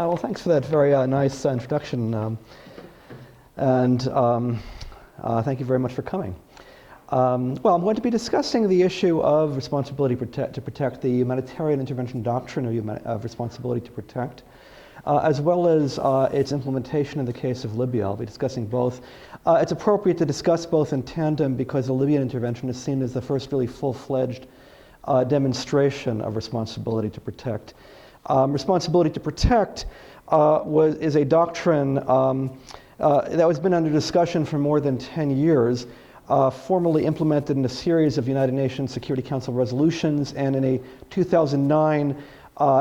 Well, thanks for that very nice introduction, and thank you very much for coming. Well, I'm going to be discussing the issue of responsibility to protect, the humanitarian intervention doctrine of responsibility to protect, as well as its implementation in the case of Libya. I'll be discussing both. It's appropriate to discuss both in tandem because the Libyan intervention is seen as the first really full-fledged demonstration of responsibility to protect. Responsibility to protect is a doctrine that has been under discussion for more than 10 years, formally implemented in a series of United Nations Security Council resolutions and in a 2009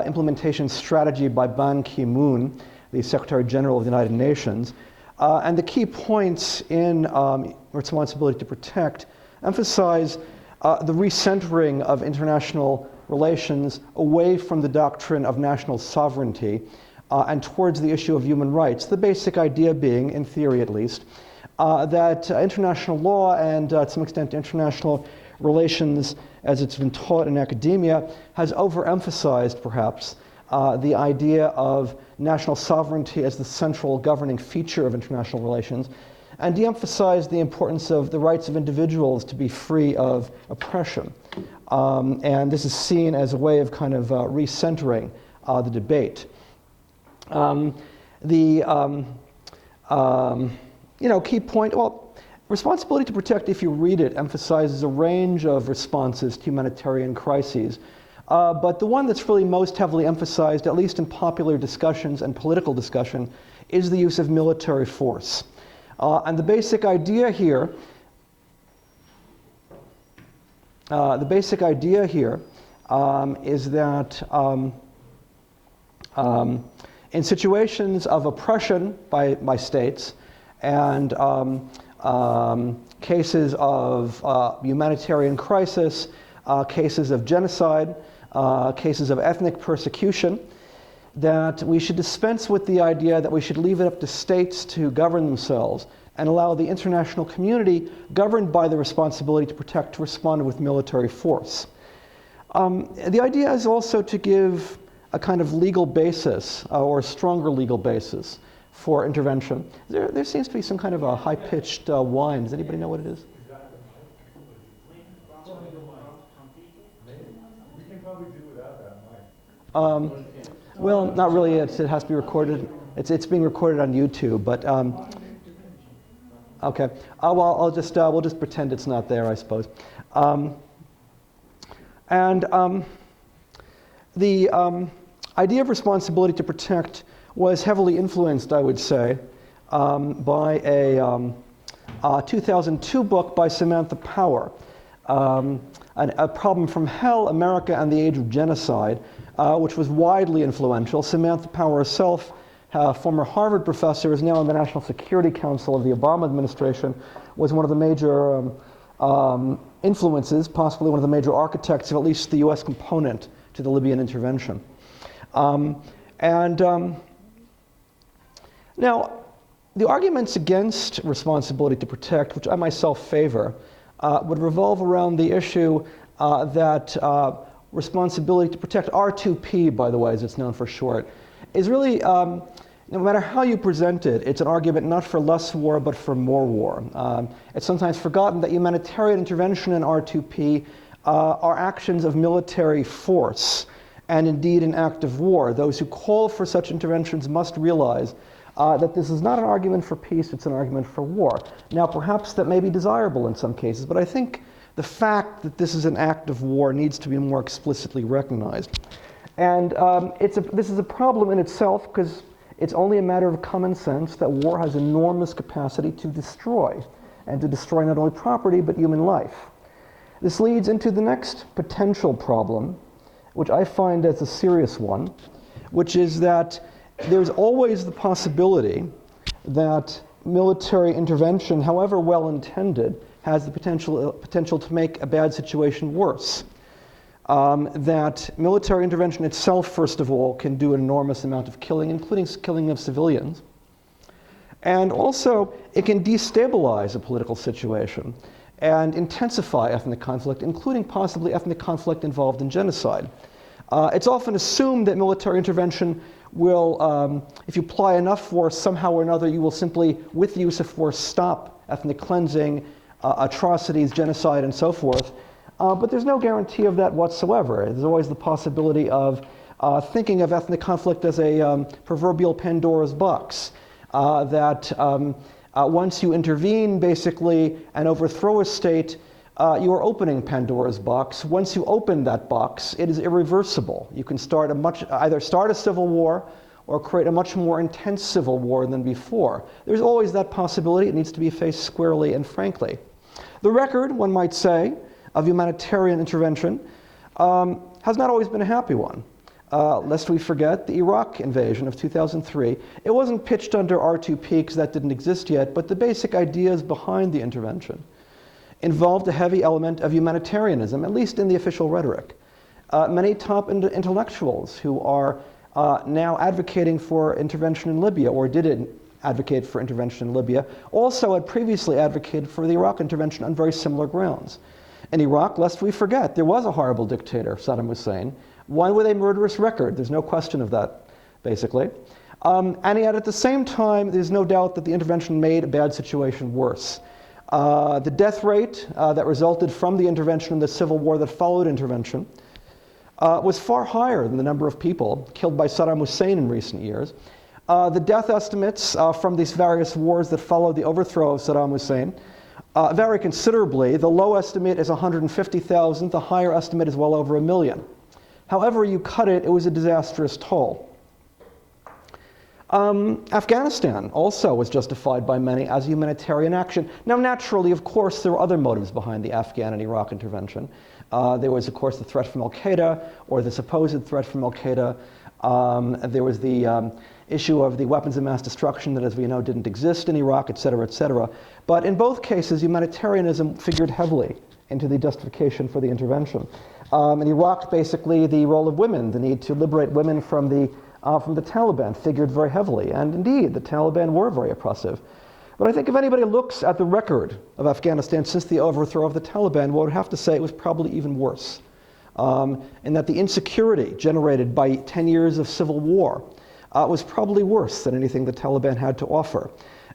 implementation strategy by Ban Ki-moon, the Secretary General of the United Nations. And the key points in responsibility to protect emphasize the recentering of international relations away from the doctrine of national sovereignty and towards the issue of human rights. The basic idea being, in theory at least, that international law and to some extent international relations as it's been taught in academia has overemphasized perhaps the idea of national sovereignty as the central governing feature of international relations, and de-emphasized the importance of the rights of individuals to be free of oppression. And this is seen as a way of kind of recentering the debate. Key point, well, responsibility to protect, if you read it, emphasizes a range of responses to humanitarian crises. But the one that's really most heavily emphasized, at least in popular discussions and political discussion, is the use of military force. And the basic idea here is that in situations of oppression by states and cases of humanitarian crisis, cases of genocide, cases of ethnic persecution, that we should dispense with the idea that we should leave it up to states to govern themselves and allow the international community governed by the responsibility to protect to respond with military force. The idea is also to give a kind of legal basis or a stronger legal basis for intervention. There seems to be some kind of a high-pitched whine. Does anybody know what it is? We can probably do without that mic. Well, not really. It has to be recorded. It's being recorded on YouTube, but okay. Well, we'll just pretend it's not there, I suppose. The idea of responsibility to protect was heavily influenced, I would say, by a 2002 book by Samantha Power, A Problem from Hell, America and the Age of Genocide, which was widely influential. Samantha Power herself, former Harvard professor, is now in the National Security Council of the Obama administration, was one of the major influences, possibly one of the major architects of at least the US component to the Libyan intervention. Now, the arguments against responsibility to protect, which I myself favor, would revolve around the issue that responsibility to protect, R2P, by the way, as it's known for short, is really, no matter how you present it, it's an argument not for less war, but for more war. It's sometimes forgotten that humanitarian intervention and R2P are actions of military force, and indeed an act of war. Those who call for such interventions must realize that this is not an argument for peace, it's an argument for war. Now, perhaps that may be desirable in some cases, but I think the fact that this is an act of war needs to be more explicitly recognized. And this is a problem in itself because it's only a matter of common sense that war has enormous capacity to destroy, and to destroy not only property, but human life. This leads into the next potential problem, which I find as a serious one, which is that there's always the possibility that military intervention, however well intended, has the potential to make a bad situation worse. That military intervention itself, first of all, can do an enormous amount of killing, including killing of civilians. And also, it can destabilize a political situation and intensify ethnic conflict, including possibly ethnic conflict involved in genocide. It's often assumed that military intervention will, if you apply enough force, somehow or another, you will simply, with the use of force, stop ethnic cleansing, atrocities, genocide, and so forth. But there's no guarantee of that whatsoever. There's always the possibility of thinking of ethnic conflict as a proverbial Pandora's box, that once you intervene, basically, and overthrow a state, you are opening Pandora's box. Once you open that box, it is irreversible. You can either start a civil war or create a much more intense civil war than before. There's always that possibility. It needs to be faced squarely and frankly. The record, one might say, of humanitarian intervention has not always been a happy one. Lest we forget the Iraq invasion of 2003. It wasn't pitched under R2P because that didn't exist yet, but the basic ideas behind the intervention involved a heavy element of humanitarianism, at least in the official rhetoric. Many top intellectuals who are now advocating for intervention in Libya, or did advocate for intervention in Libya, also had previously advocated for the Iraq intervention on very similar grounds. In Iraq, lest we forget, there was a horrible dictator, Saddam Hussein, one with a murderous record. There's no question of that, basically. And yet at the same time, there's no doubt that the intervention made a bad situation worse. The death rate that resulted from the intervention and the civil war that followed intervention was far higher than the number of people killed by Saddam Hussein in recent years. The death estimates from these various wars that followed the overthrow of Saddam Hussein vary considerably. The low estimate is 150,000. The higher estimate is well over 1 million. However you cut it, it was a disastrous toll. Afghanistan also was justified by many as humanitarian action. Now, naturally, of course, there were other motives behind the Afghan and Iraq intervention. There was, of course, the threat from al-Qaeda, or the supposed threat from al-Qaeda. There was the issue of the weapons of mass destruction that, as we know, didn't exist in Iraq, et cetera, et cetera. But in both cases, humanitarianism figured heavily into the justification for the intervention. In Iraq, basically, the role of women, the need to liberate women from the Taliban figured very heavily. And indeed, the Taliban were very oppressive. But I think if anybody looks at the record of Afghanistan since the overthrow of the Taliban, one would have to say it was probably even worse. And that the insecurity generated by 10 years of civil war was probably worse than anything the Taliban had to offer.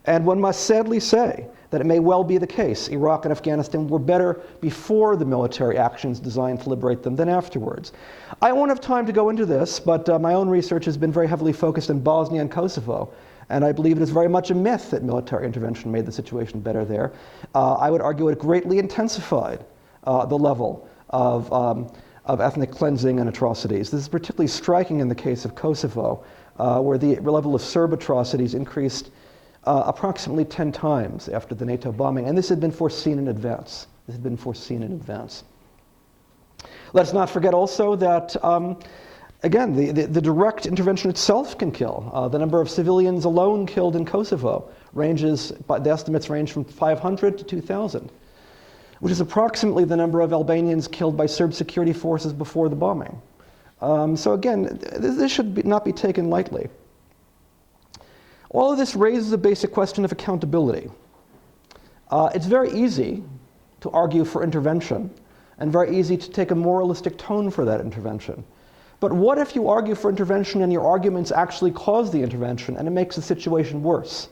And one must sadly say that it may well be the case. Iraq and Afghanistan were better before the military actions designed to liberate them than afterwards. I won't have time to go into this, but my own research has been very heavily focused in Bosnia and Kosovo, and I believe it is very much a myth that military intervention made the situation better there. I would argue it greatly intensified the level of ethnic cleansing and atrocities. This is particularly striking in the case of Kosovo, where the level of Serb atrocities increased approximately 10 times after the NATO bombing, and this had been foreseen in advance. Let's not forget also that, again, the direct intervention itself can kill. The number of civilians alone killed in Kosovo the estimates range from 500 to 2,000, which is approximately the number of Albanians killed by Serb security forces before the bombing. So again, this should not be taken lightly. All of this raises a basic question of accountability. It's very easy to argue for intervention and very easy to take a moralistic tone for that intervention. But what if you argue for intervention and your arguments actually cause the intervention and it makes the situation worse?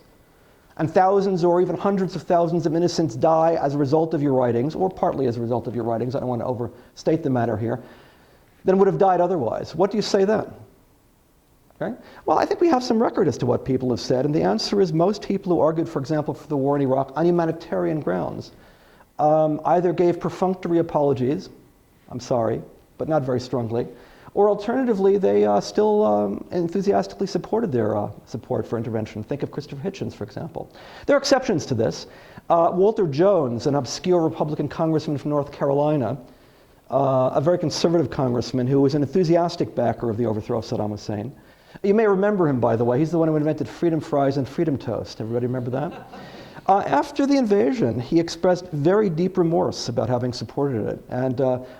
And thousands or even hundreds of thousands of innocents die as a result of your writings, or partly as a result of your writings, I don't want to overstate the matter here, than would have died otherwise. What do you say then? Okay? Well, I think we have some record as to what people have said, and the answer is most people who argued, for example, for the war in Iraq on humanitarian grounds either gave perfunctory apologies, I'm sorry, but not very strongly, or alternatively, they still enthusiastically supported their support for intervention. Think of Christopher Hitchens, for example. There are exceptions to this. Walter Jones, an obscure Republican congressman from North Carolina, a very conservative congressman who was an enthusiastic backer of the overthrow of Saddam Hussein. You may remember him, by the way. He's the one who invented freedom fries and freedom toast. Everybody remember that? After the invasion, he expressed very deep remorse about having supported it, and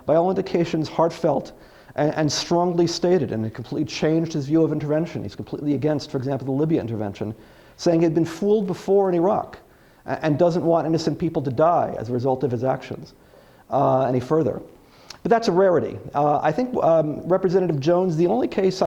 by all indications, heartfelt and strongly stated, and it completely changed his view of intervention. He's completely against, for example, the Libya intervention, saying he'd been fooled before in Iraq and doesn't want innocent people to die as a result of his actions any further. But that's a rarity. I think Representative Jones, the only case